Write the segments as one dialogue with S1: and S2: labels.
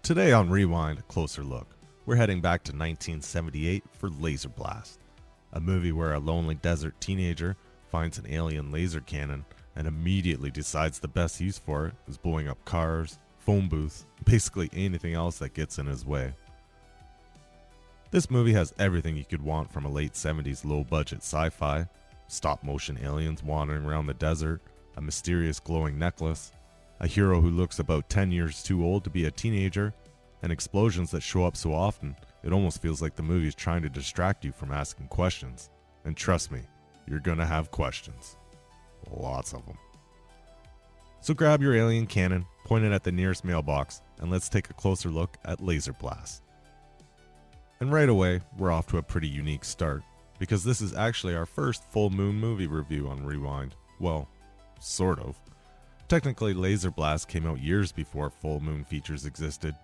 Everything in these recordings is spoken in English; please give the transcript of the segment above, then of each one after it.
S1: Today on Rewind, a closer look. We're heading back to 1978 for Laserblast, a movie where a lonely desert teenager finds an alien laser cannon and immediately decides the best use for it is blowing up cars, phone booths, basically anything else that gets in his way. This movie has everything you could want from a late 70s low-budget sci-fi, stop-motion aliens wandering around the desert, a mysterious glowing necklace, a hero who looks about 10 years too old to be a teenager, and explosions that show up so often it almost feels like the movie is trying to distract you from asking questions. And trust me, you're gonna have questions. Lots of them. So grab your alien cannon, point it at the nearest mailbox, and let's take a closer look at Laserblast. And right away, we're off to a pretty unique start, because this is actually our first full moon movie review on Rewind. Well, sort of. Technically, Laserblast came out years before full moon features existed,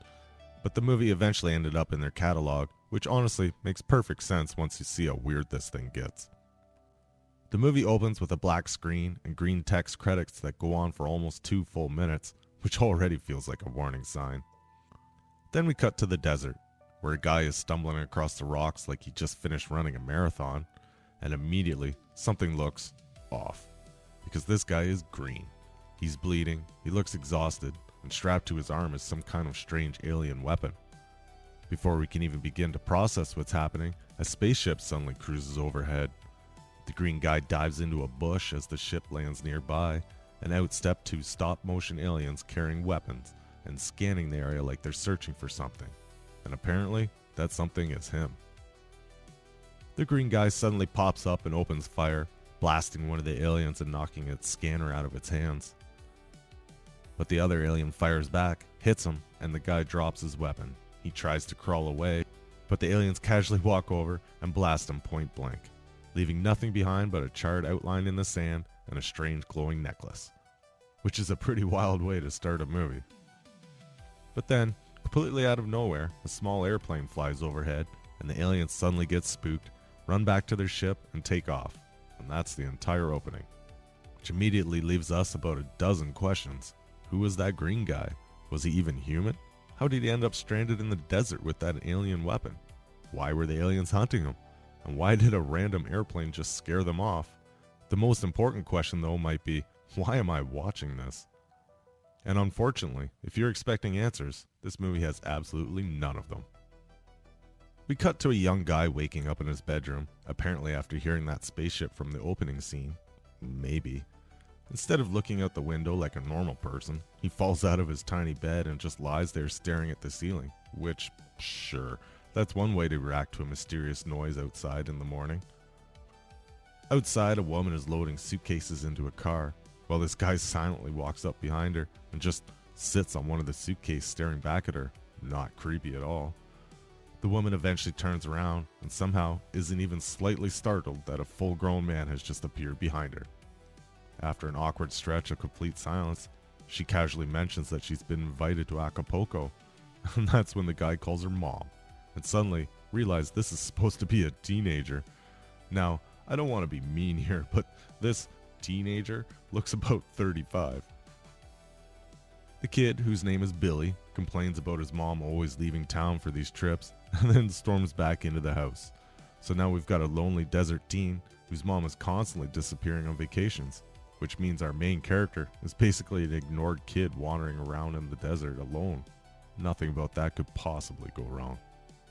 S1: but the movie eventually ended up in their catalog, which honestly makes perfect sense once you see how weird this thing gets. The movie opens with a black screen and green text credits that go on for almost 2 full minutes, which already feels like a warning sign. Then we cut to the desert, where a guy is stumbling across the rocks like he just finished running a marathon, and immediately something looks off, because this guy is green. He's bleeding, he looks exhausted, and strapped to his arm is some kind of strange alien weapon. Before we can even begin to process what's happening, a spaceship suddenly cruises overhead. The green guy dives into a bush as the ship lands nearby, and out step 2 stop-motion aliens carrying weapons and scanning the area like they're searching for something. And apparently, that something is him. The green guy suddenly pops up and opens fire, blasting one of the aliens and knocking its scanner out of its hands. But the other alien fires back, hits him, and the guy drops his weapon. He tries to crawl away, but the aliens casually walk over and blast him point blank, leaving nothing behind but a charred outline in the sand and a strange glowing necklace. Which is a pretty wild way to start a movie. But then, completely out of nowhere, a small airplane flies overhead, and the aliens suddenly get spooked, run back to their ship, and take off. And that's the entire opening. Which immediately leaves us about a dozen questions. Who was that green guy? Was he even human? How did he end up stranded in the desert with that alien weapon? Why were the aliens hunting him? And why did a random airplane just scare them off? The most important question though might be, why am I watching this? And unfortunately, if you're expecting answers, this movie has absolutely none of them. We cut to a young guy waking up in his bedroom, apparently after hearing that spaceship from the opening scene. Maybe. Instead of looking out the window like a normal person, he falls out of his tiny bed and just lies there staring at the ceiling. Which, sure, that's one way to react to a mysterious noise outside in the morning. Outside, a woman is loading suitcases into a car, while this guy silently walks up behind her and just sits on one of the suitcases staring back at her. Not creepy at all. The woman eventually turns around and somehow isn't even slightly startled that a full-grown man has just appeared behind her. After an awkward stretch of complete silence, she casually mentions that she's been invited to Acapulco, and that's when the guy calls her mom, and suddenly realizes this is supposed to be a teenager. Now, I don't want to be mean here, but this teenager looks about 35. The kid, whose name is Billy, complains about his mom always leaving town for these trips, and then storms back into the house. So now we've got a lonely desert teen whose mom is constantly disappearing on vacations, which means our main character is basically an ignored kid wandering around in the desert alone. Nothing about that could possibly go wrong.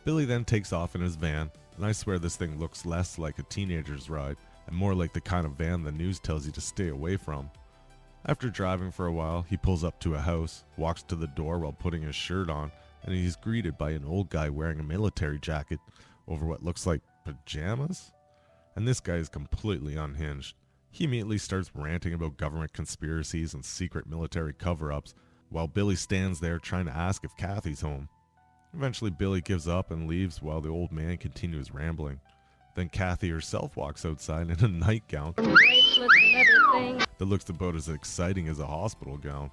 S1: Billy then takes off in his van, and I swear this thing looks less like a teenager's ride and more like the kind of van the news tells you to stay away from. After driving for a while, he pulls up to a house, walks to the door while putting his shirt on, and he's greeted by an old guy wearing a military jacket over what looks like pajamas? And this guy is completely unhinged. He immediately starts ranting about government conspiracies and secret military cover-ups, while Billy stands there trying to ask if Kathy's home. Eventually Billy gives up and leaves while the old man continues rambling. Then Kathy herself walks outside in a nightgown that looks about as exciting as a hospital gown,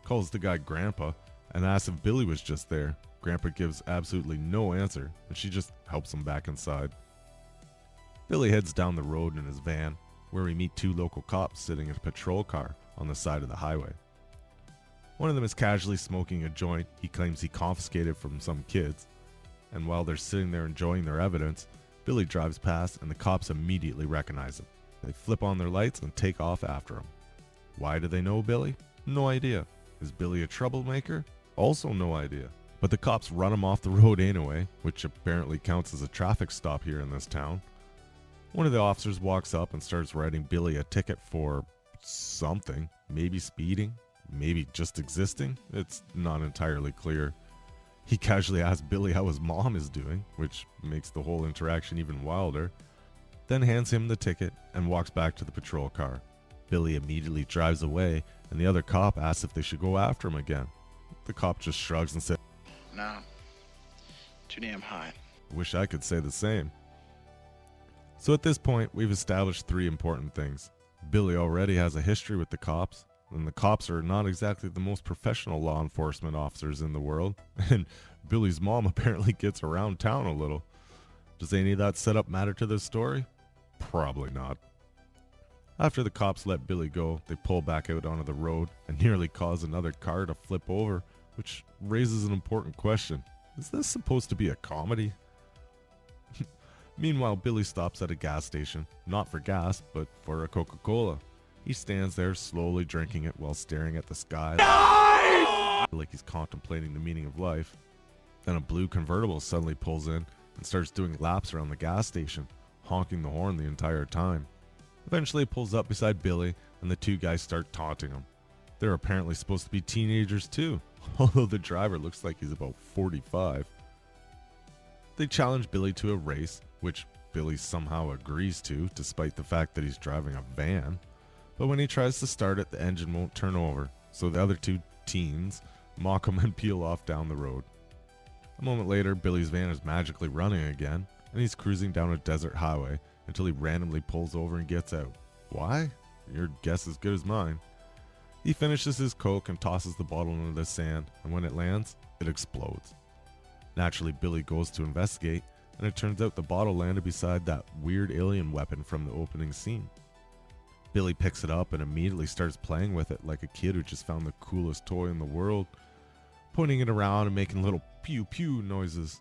S1: calls the guy Grandpa, and asks if Billy was just there. Grandpa gives absolutely no answer, and she just helps him back inside. Billy heads down the road in his van, where we meet 2 local cops sitting in a patrol car on the side of the highway. One of them is casually smoking a joint he claims he confiscated from some kids. And while they're sitting there enjoying their evidence, Billy drives past and the cops immediately recognize him. They flip on their lights and take off after him. Why do they know Billy? No idea. Is Billy a troublemaker? Also no idea. But the cops run him off the road anyway, which apparently counts as a traffic stop here in this town. One of the officers walks up and starts writing Billy a ticket for something. Maybe speeding, maybe just existing. It's not entirely clear. He casually asks Billy how his mom is doing, which makes the whole interaction even wilder, then hands him the ticket and walks back to the patrol car. Billy immediately drives away, and the other cop asks if they should go after him again. The cop just shrugs and says,
S2: "No, too damn high."
S1: "Wish I could say the same." So at this point, we've established three important things. Billy already has a history with the cops, and the cops are not exactly the most professional law enforcement officers in the world, and Billy's mom apparently gets around town a little. Does any of that setup matter to this story? Probably not. After the cops let Billy go, they pull back out onto the road and nearly cause another car to flip over, which raises an important question. Is this supposed to be a comedy? Meanwhile, Billy stops at a gas station, not for gas, but for a Coca-Cola. He stands there slowly drinking it while staring at the sky like he's contemplating the meaning of life. Then a blue convertible suddenly pulls in and starts doing laps around the gas station, honking the horn the entire time. Eventually it pulls up beside Billy and the two guys start taunting him. They're apparently supposed to be teenagers too, although the driver looks like he's about 45. They challenge Billy to a race, which Billy somehow agrees to, despite the fact that he's driving a van. But when he tries to start it, the engine won't turn over, so the other two teens mock him and peel off down the road. A moment later, Billy's van is magically running again, and he's cruising down a desert highway until he randomly pulls over and gets out. Why? Your guess is as good as mine. He finishes his Coke and tosses the bottle into the sand, and when it lands, it explodes. Naturally, Billy goes to investigate, and it turns out the bottle landed beside that weird alien weapon from the opening scene. Billy picks it up and immediately starts playing with it like a kid who just found the coolest toy in the world, pointing it around and making little pew pew noises.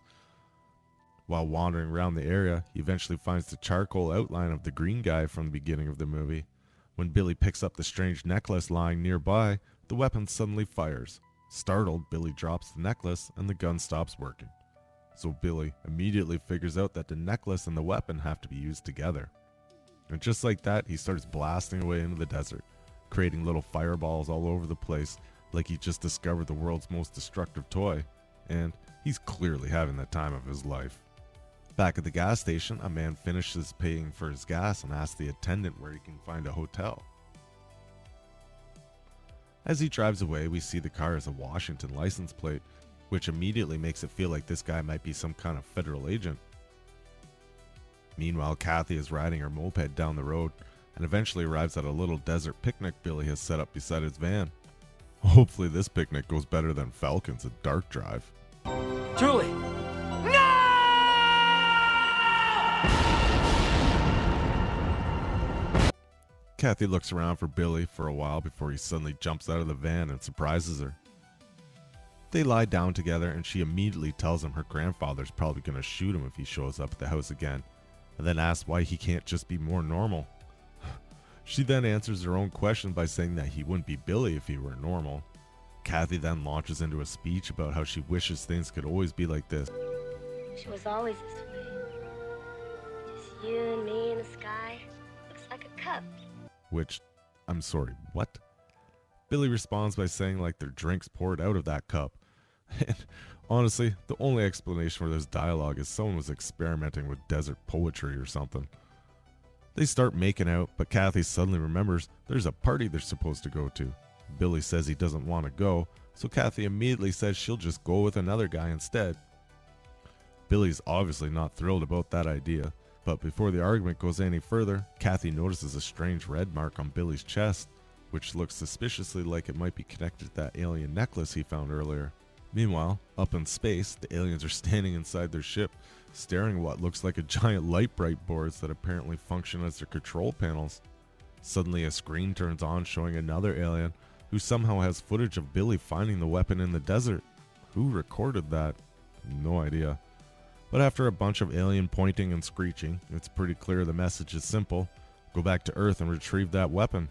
S1: While wandering around the area, he eventually finds the charcoal outline of the green guy from the beginning of the movie. When Billy picks up the strange necklace lying nearby, the weapon suddenly fires. Startled, Billy drops the necklace and the gun stops working. So Billy immediately figures out that the necklace and the weapon have to be used together. And just like that, he starts blasting away into the desert, creating little fireballs all over the place like he just discovered the world's most destructive toy. And he's clearly having the time of his life. Back at the gas station, a man finishes paying for his gas and asks the attendant where he can find a hotel. As he drives away, we see the car as a Washington license plate, which immediately makes it feel like this guy might be some kind of federal agent. Meanwhile, Kathy is riding her moped down the road and eventually arrives at a little desert picnic Billy has set up beside his van. Hopefully this picnic goes better than Falcon's at Dark Drive.
S3: Julie!
S1: Kathy looks around for Billy for a while before he suddenly jumps out of the van and surprises her. They lie down together and she immediately tells him her grandfather's probably going to shoot him if he shows up at the house again, and then asks why he can't just be more normal. She then answers her own question by saying that he wouldn't be Billy if he were normal. Kathy then launches into a speech about how she wishes things could always be like this.
S4: She was always this way. Just you and me in the sky. Looks like a cup.
S1: Which, I'm sorry, what? Billy responds by saying like their drinks poured out of that cup. And honestly, the only explanation for this dialogue is someone was experimenting with desert poetry or something. They start making out, but Kathy suddenly remembers there's a party they're supposed to go to. Billy says he doesn't want to go, so Kathy immediately says she'll just go with another guy instead. Billy's obviously not thrilled about that idea, but before the argument goes any further, Kathy notices a strange red mark on Billy's chest, which looks suspiciously like it might be connected to that alien necklace he found earlier. Meanwhile, up in space, the aliens are standing inside their ship, staring at what looks like a giant light bright boards that apparently function as their control panels. Suddenly a screen turns on showing another alien, who somehow has footage of Billy finding the weapon in the desert. Who recorded that? No idea. But after a bunch of alien pointing and screeching, it's pretty clear the message is simple: go back to Earth and retrieve that weapon.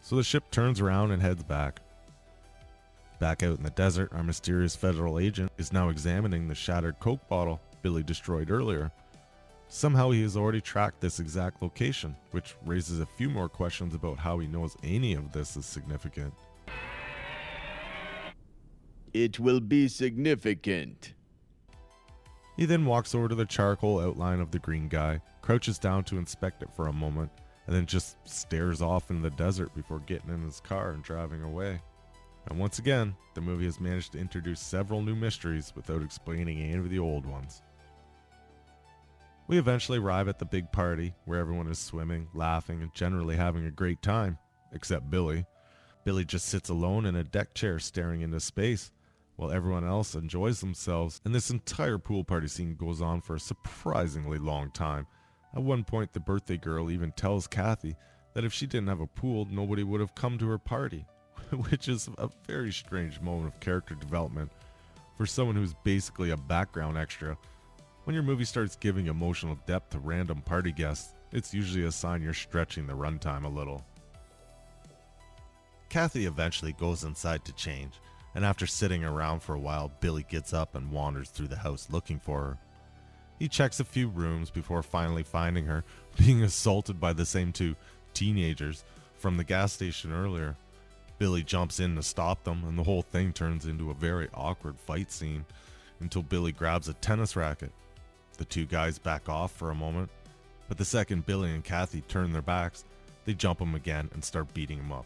S1: So the ship turns around and heads back. Back out in the desert, our mysterious federal agent is now examining the shattered Coke bottle Billy destroyed earlier. Somehow he has already tracked this exact location, which raises a few more questions about how he knows any of this is significant.
S3: It will be significant.
S1: He then walks over to the charcoal outline of the green guy, crouches down to inspect it for a moment, and then just stares off in the desert before getting in his car and driving away. And once again, the movie has managed to introduce several new mysteries without explaining any of the old ones. We eventually arrive at the big party, where everyone is swimming, laughing, and generally having a great time, except Billy. Billy just sits alone in a deck chair staring into space, while everyone else enjoys themselves, and this entire pool party scene goes on for a surprisingly long time. At one point, the birthday girl even tells Kathy that if she didn't have a pool, nobody would have come to her party, which is a very strange moment of character development for someone who's basically a background extra. When your movie starts giving emotional depth to random party guests, it's usually a sign you're stretching the runtime a little. Kathy eventually goes inside to change, and after sitting around for a while, Billy gets up and wanders through the house looking for her. He checks a few rooms before finally finding her being assaulted by the same two teenagers from the gas station earlier. Billy jumps in to stop them, and the whole thing turns into a very awkward fight scene until Billy grabs a tennis racket. The two guys back off for a moment, but the second Billy and Kathy turn their backs, they jump him again and start beating him up.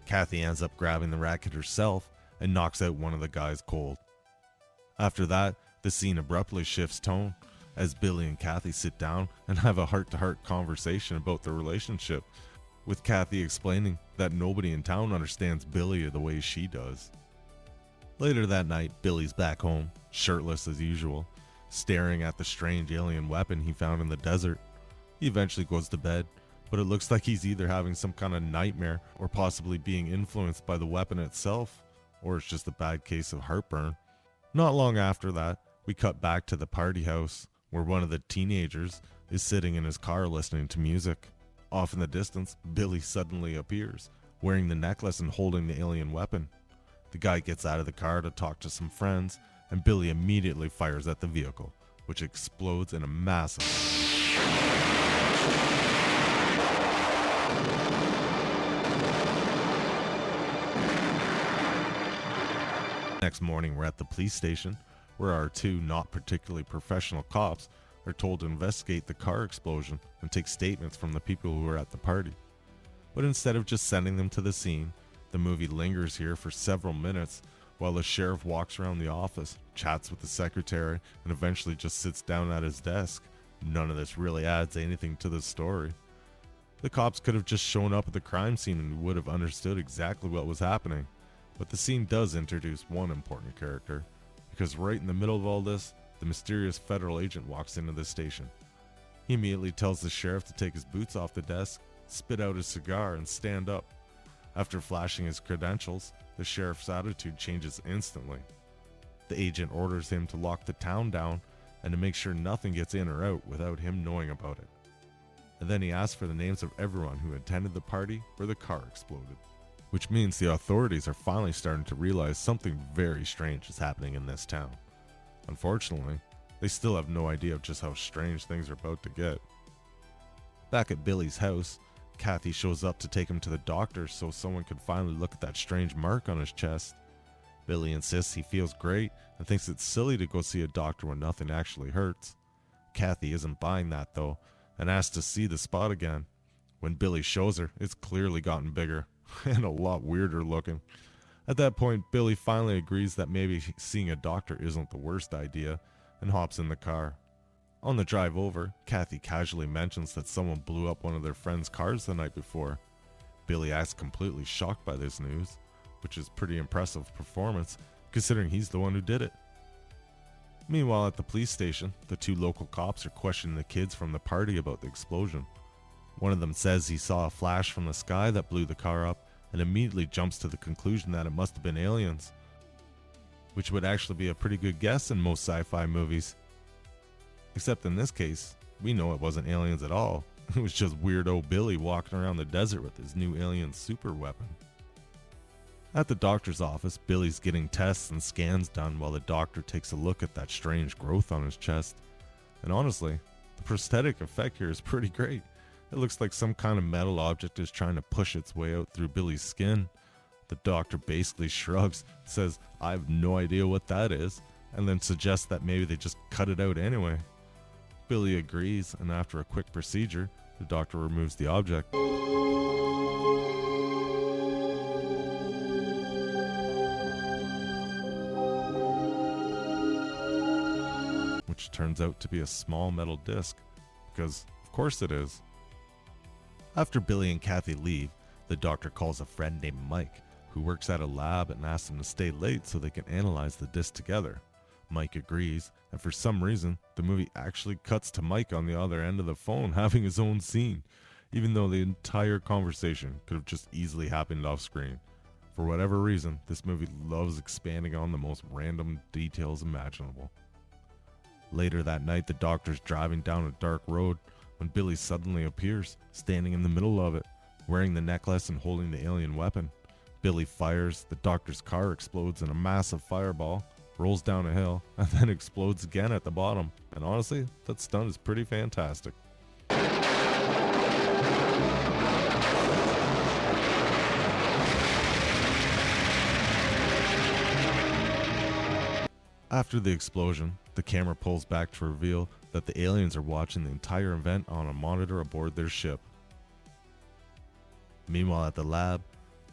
S1: Kathy ends up grabbing the racket herself and knocks out one of the guys cold. After that, the scene abruptly shifts tone as Billy and Kathy sit down and have a heart-to-heart conversation about their relationship, with Kathy explaining that nobody in town understands Billy the way she does. Later that night, Billy's back home, shirtless as usual, staring at the strange alien weapon he found in the desert. He eventually goes to bed, but it looks like he's either having some kind of nightmare or possibly being influenced by the weapon itself, or it's just a bad case of heartburn. Not long after that, we cut back to the party house, where one of the teenagers is sitting in his car listening to music. Off in the distance, Billy suddenly appears, wearing the necklace and holding the alien weapon. The guy gets out of the car to talk to some friends, and Billy immediately fires at the vehicle, which explodes in a massive... Next morning, we're at the police station, where our two not particularly professional cops are told to investigate the car explosion and take statements from the people who were at the party. But instead of just sending them to the scene, the movie lingers here for several minutes while the sheriff walks around the office, chats with the secretary, and eventually just sits down at his desk. None of this really adds anything to the story. The cops could have just shown up at the crime scene and we would have understood exactly what was happening. But the scene does introduce one important character, because right in the middle of all this, the mysterious federal agent walks into the station. He immediately tells the sheriff to take his boots off the desk, spit out his cigar, and stand up. After flashing his credentials, the sheriff's attitude changes instantly. The agent orders him to lock the town down and to make sure nothing gets in or out without him knowing about it. And then he asks for the names of everyone who attended the party where the car exploded. Which means the authorities are finally starting to realize something very strange is happening in this town. Unfortunately, they still have no idea of just how strange things are about to get. Back at Billy's house, Kathy shows up to take him to the doctor so someone could finally look at that strange mark on his chest. Billy insists he feels great and thinks it's silly to go see a doctor when nothing actually hurts. Kathy isn't buying that though, and asks to see the spot again. When Billy shows her, it's clearly gotten bigger and a lot weirder looking. At that point, Billy finally agrees that maybe seeing a doctor isn't the worst idea and hops in the car. On the drive over, Kathy casually mentions that someone blew up one of their friends' cars the night before. Billy acts completely shocked by this news, which is pretty impressive performance considering he's the one who did it. Meanwhile, at the police station, the two local cops are questioning the kids from the party about the explosion. One of them says he saw a flash from the sky that blew the car up, and immediately jumps to the conclusion that it must have been aliens, which would actually be a pretty good guess in most sci-fi movies. Except in this case, we know it wasn't aliens at all. It was just weirdo Billy walking around the desert with his new alien super weapon. At the doctor's office, Billy's getting tests and scans done while the doctor takes a look at that strange growth on his chest. And honestly, the prosthetic effect here is pretty great. It looks like some kind of metal object is trying to push its way out through Billy's skin. The doctor basically shrugs, says, "I have no idea what that is," and then suggests that maybe they just cut it out anyway. Billy agrees, and after a quick procedure, the doctor removes the object. Which turns out to be a small metal disc, because of course it is. After Billy and Kathy leave, the doctor calls a friend named Mike, who works at a lab, and asks him to stay late so they can analyze the disc together. Mike agrees, and for some reason, the movie actually cuts to Mike on the other end of the phone having his own scene, even though the entire conversation could have just easily happened off screen. For whatever reason, this movie loves expanding on the most random details imaginable. Later that night, the doctor's driving down a dark road when Billy suddenly appears, standing in the middle of it, wearing the necklace and holding the alien weapon. Billy fires, the doctor's car explodes in a massive fireball, rolls down a hill, and then explodes again at the bottom. And honestly, that stunt is pretty fantastic. After the explosion, the camera pulls back to reveal that the aliens are watching the entire event on a monitor aboard their ship. Meanwhile at the lab,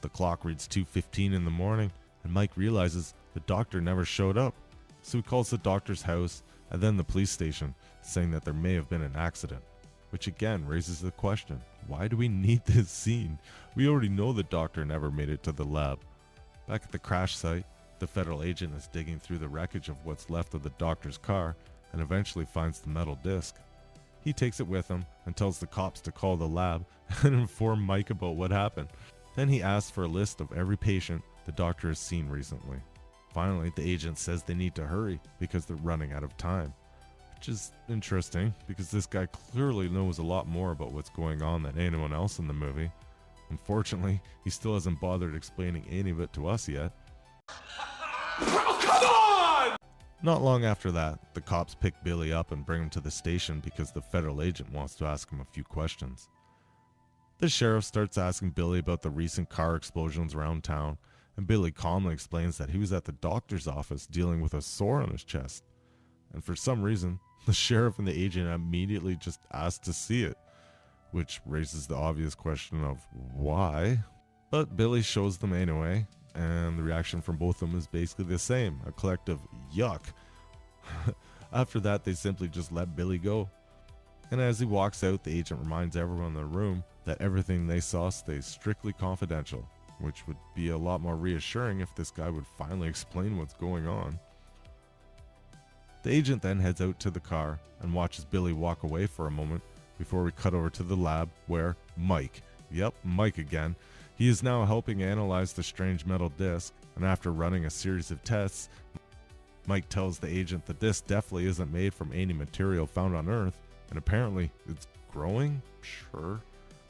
S1: the clock reads 2:15 in the morning, and Mike realizes the doctor never showed up. So he calls the doctor's house and then the police station, saying that there may have been an accident. Which again raises the question, why do we need this scene? We already know the doctor never made it to the lab. Back at the crash site, the federal agent is digging through the wreckage of what's left of the doctor's car and eventually finds the metal disc. He takes it with him and tells the cops to call the lab and inform Mike about what happened. Then he asks for a list of every patient the doctor has seen recently. Finally, the agent says they need to hurry because they're running out of time. Which is interesting because this guy clearly knows a lot more about what's going on than anyone else in the movie. Unfortunately, he still hasn't bothered explaining any of it to us yet.
S5: Oh, come on!
S1: Not long after that, the cops pick Billy up and bring him to the station because the federal agent wants to ask him a few questions. The sheriff starts asking Billy about the recent car explosions around town, and Billy calmly explains that he was at the doctor's office dealing with a sore on his chest. And for some reason, the sheriff and the agent immediately just ask to see it, which raises the obvious question of why. But Billy shows them anyway, and the reaction from both of them is basically the same, a collective yuck. After that, they simply just let Billy go. And as he walks out, the agent reminds everyone in the room that everything they saw stays strictly confidential, which would be a lot more reassuring if this guy would finally explain what's going on. The agent then heads out to the car and watches Billy walk away for a moment before we cut over to the lab where Mike, yep, Mike again, he is now helping analyze the strange metal disc, and after running a series of tests, Mike tells the agent the disc definitely isn't made from any material found on Earth, and apparently it's growing? Sure.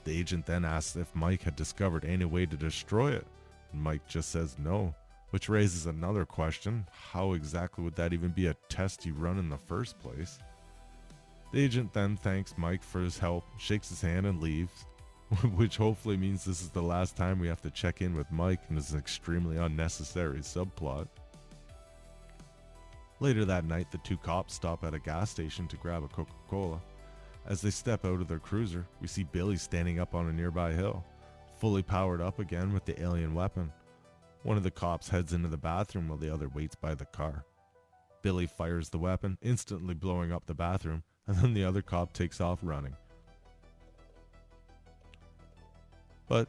S1: The agent then asks if Mike had discovered any way to destroy it, and Mike just says no, which raises another question. How exactly would that even be a test you run in the first place? The agent then thanks Mike for his help, shakes his hand and leaves, which hopefully means this is the last time we have to check in with Mike in this extremely unnecessary subplot. Later that night, the two cops stop at a gas station to grab a Coca-Cola. As they step out of their cruiser, we see Billy standing up on a nearby hill, fully powered up again with the alien weapon. One of the cops heads into the bathroom while the other waits by the car. Billy fires the weapon, instantly blowing up the bathroom, and then the other cop takes off running. But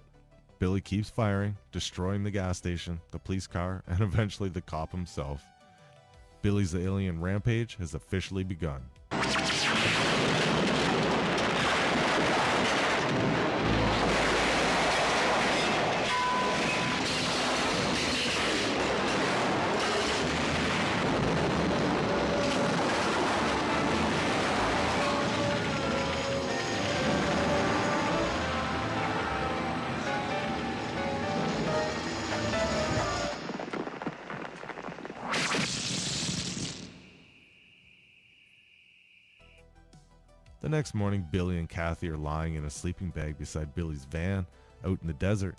S1: Billy keeps firing, destroying the gas station, the police car, and eventually the cop himself. Billy's alien rampage has officially begun. The next morning, Billy and Kathy are lying in a sleeping bag beside Billy's van out in the desert.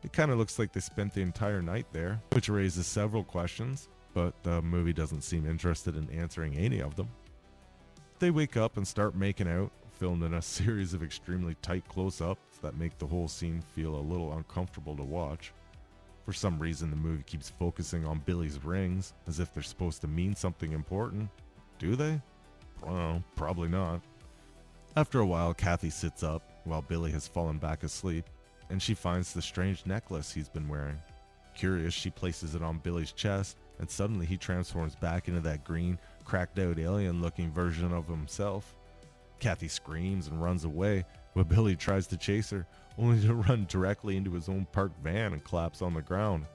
S1: It kind of looks like they spent the entire night there, which raises several questions, but the movie doesn't seem interested in answering any of them. They wake up and start making out, filmed in a series of extremely tight close-ups that make the whole scene feel a little uncomfortable to watch. For some reason, the movie keeps focusing on Billy's rings, as if they're supposed to mean something important. Do they? Well, probably not. After a while, Kathy sits up, while Billy has fallen back asleep, and she finds the strange necklace he's been wearing. Curious, she places it on Billy's chest, and suddenly he transforms back into that green, cracked-out alien-looking version of himself. Kathy screams and runs away, but Billy tries to chase her, only to run directly into his own parked van and collapse on the ground.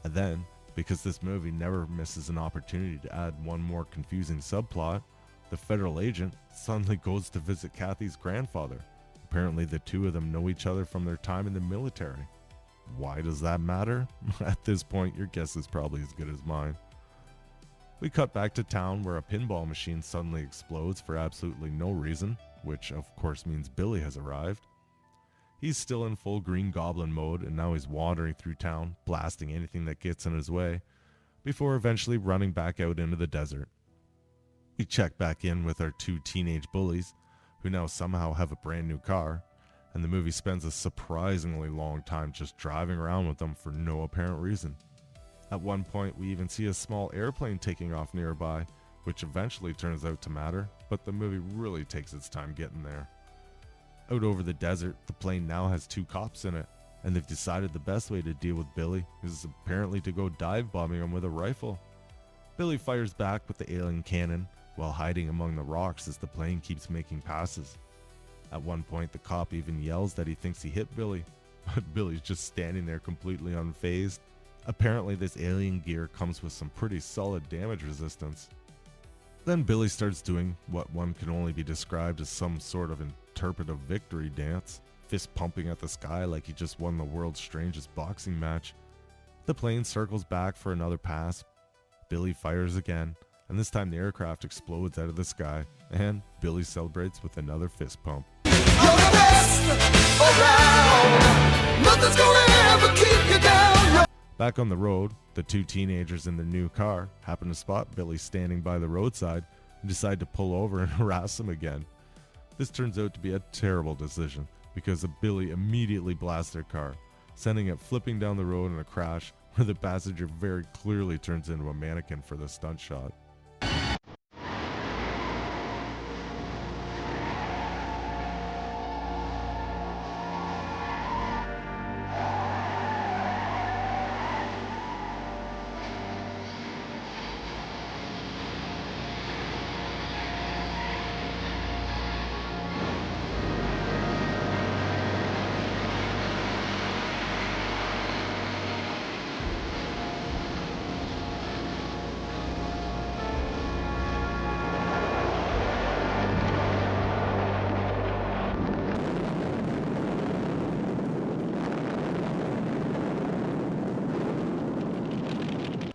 S1: And then, because this movie never misses an opportunity to add one more confusing subplot, the federal agent suddenly goes to visit Kathy's grandfather. Apparently the two of them know each other from their time in the military. Why does that matter? At this point, your guess is probably as good as mine. We cut back to town where a pinball machine suddenly explodes for absolutely no reason, which of course means Billy has arrived. He's still in full Green Goblin mode, and now he's wandering through town, blasting anything that gets in his way, before eventually running back out into the desert. We check back in with our two teenage bullies, who now somehow have a brand new car, and the movie spends a surprisingly long time just driving around with them for no apparent reason. At one point, we even see a small airplane taking off nearby, which eventually turns out to matter, but the movie really takes its time getting there. Out over the desert, the plane now has two cops in it, and they've decided the best way to deal with Billy is apparently to go dive bombing him with a rifle. Billy fires back with the alien cannon, while hiding among the rocks as the plane keeps making passes. At one point, the cop even yells that he thinks he hit Billy, but Billy's just standing there completely unfazed. Apparently, this alien gear comes with some pretty solid damage resistance. Then Billy starts doing what one can only be described as some sort of interpretive victory dance, fist pumping at the sky like he just won the world's strangest boxing match. The plane circles back for another pass. Billy fires again, and this time the aircraft explodes out of the sky, and Billy celebrates with another fist pump.
S5: You're the best around. Nothing's gonna ever keep you down.
S1: Back on the road, the two teenagers in the new car happen to spot Billy standing by the roadside and decide to pull over and harass him again. This turns out to be a terrible decision because Billy immediately blasts their car, sending it flipping down the road in a crash where the passenger very clearly turns into a mannequin for the stunt shot.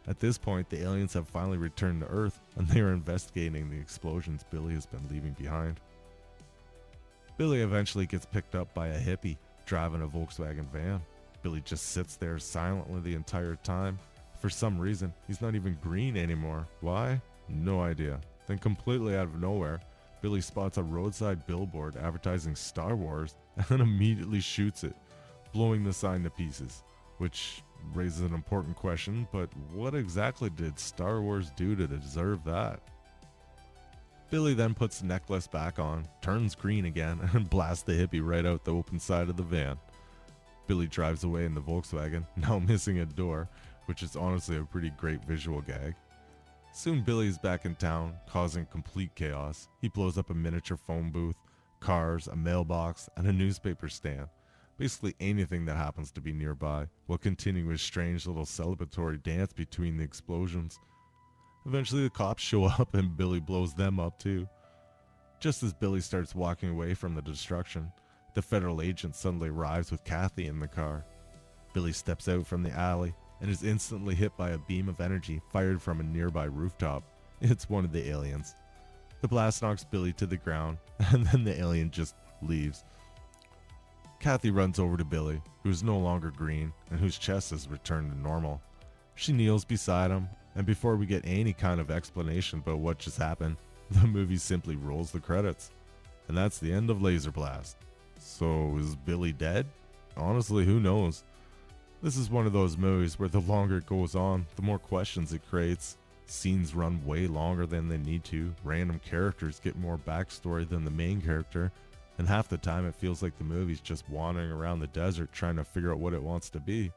S1: At this point, the aliens have finally returned to Earth, and they are investigating the explosions Billy has been leaving behind. Billy eventually gets picked up by a hippie driving a Volkswagen van. Billy just sits there silently the entire time. For some reason, he's not even green anymore. Why? No idea. Then completely out of nowhere, Billy spots a roadside billboard advertising Star Wars and immediately shoots it, blowing the sign to pieces, which raises an important question, but what exactly did Star Wars do to deserve that? Billy then puts the necklace back on, turns green again, and blasts the hippie right out the open side of the van. Billy drives away in the Volkswagen, now missing a door, which is honestly a pretty great visual gag. Soon Billy is back in town, causing complete chaos. He blows up a miniature phone booth, cars, a mailbox, and a newspaper stand. Basically anything that happens to be nearby, while continuing his strange little celebratory dance between the explosions. Eventually the cops show up and Billy blows them up too. Just as Billy starts walking away from the destruction, the federal agent suddenly arrives with Kathy in the car. Billy steps out from the alley and is instantly hit by a beam of energy fired from a nearby rooftop, It's one of the aliens. The blast knocks Billy to the ground, and then the alien just leaves. Kathy runs over to Billy, who is no longer green, and whose chest has returned to normal. She kneels beside him, and before we get any kind of explanation about what just happened, the movie simply rolls the credits. And that's the end of Laserblast. So is Billy dead? Honestly, who knows? This is one of those movies where the longer it goes on, the more questions it creates. Scenes run way longer than they need to, random characters get more backstory than the main character, and half the time it feels like the movie's just wandering around the desert trying to figure out what it wants to be.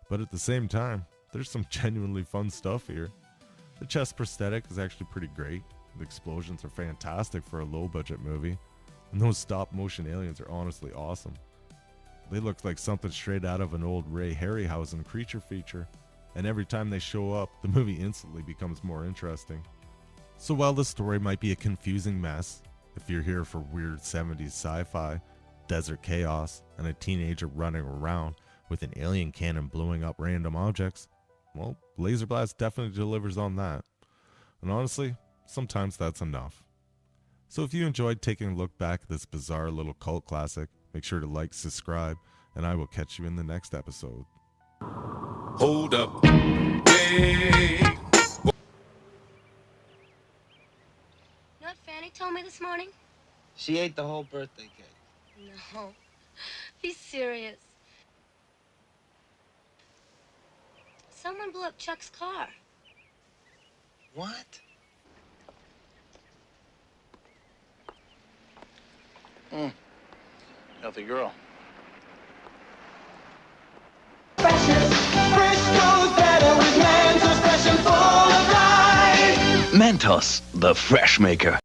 S1: But at the same time, there's some genuinely fun stuff here. The chest prosthetic is actually pretty great, the explosions are fantastic for a low budget movie, and those stop motion aliens are honestly awesome. They look like something straight out of an old Ray Harryhausen creature feature, and every time they show up, the movie instantly becomes more interesting. So while the story might be a confusing mess, if you're here for weird 70s sci-fi, desert chaos, and a teenager running around with an alien cannon blowing up random objects, well, Laserblast definitely delivers on that. And honestly, sometimes that's enough. So if you enjoyed taking a look back at this bizarre little cult classic, make sure to like, subscribe, and I will catch you in the next episode.
S5: Hold up. Hey.
S4: You know what Fanny told me this morning?
S6: She ate the whole birthday cake.
S4: No. Be serious. Someone blew up Chuck's car.
S6: What?
S2: Healthy girl.
S7: Mentos, the fresh maker.